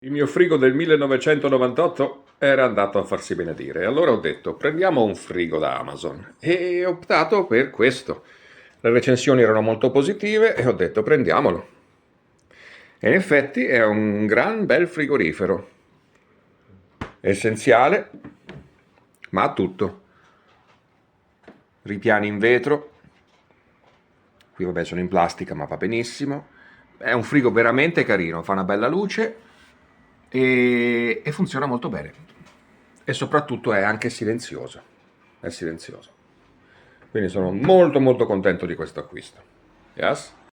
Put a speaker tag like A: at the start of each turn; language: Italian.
A: Il mio frigo del 1998 era andato a farsi benedire. Allora ho detto, prendiamo un frigo da Amazon. E ho optato per questo. Le recensioni erano molto positive e ho detto, prendiamolo. E in effetti è un gran bel frigorifero. Essenziale, ma ha tutto. Ripiani in vetro. Qui vabbè sono in plastica, ma va benissimo. È un frigo veramente carino, fa una bella luce e funziona molto bene. E soprattutto è anche silenzioso. È silenzioso. Quindi sono molto molto contento di questo acquisto. Yes?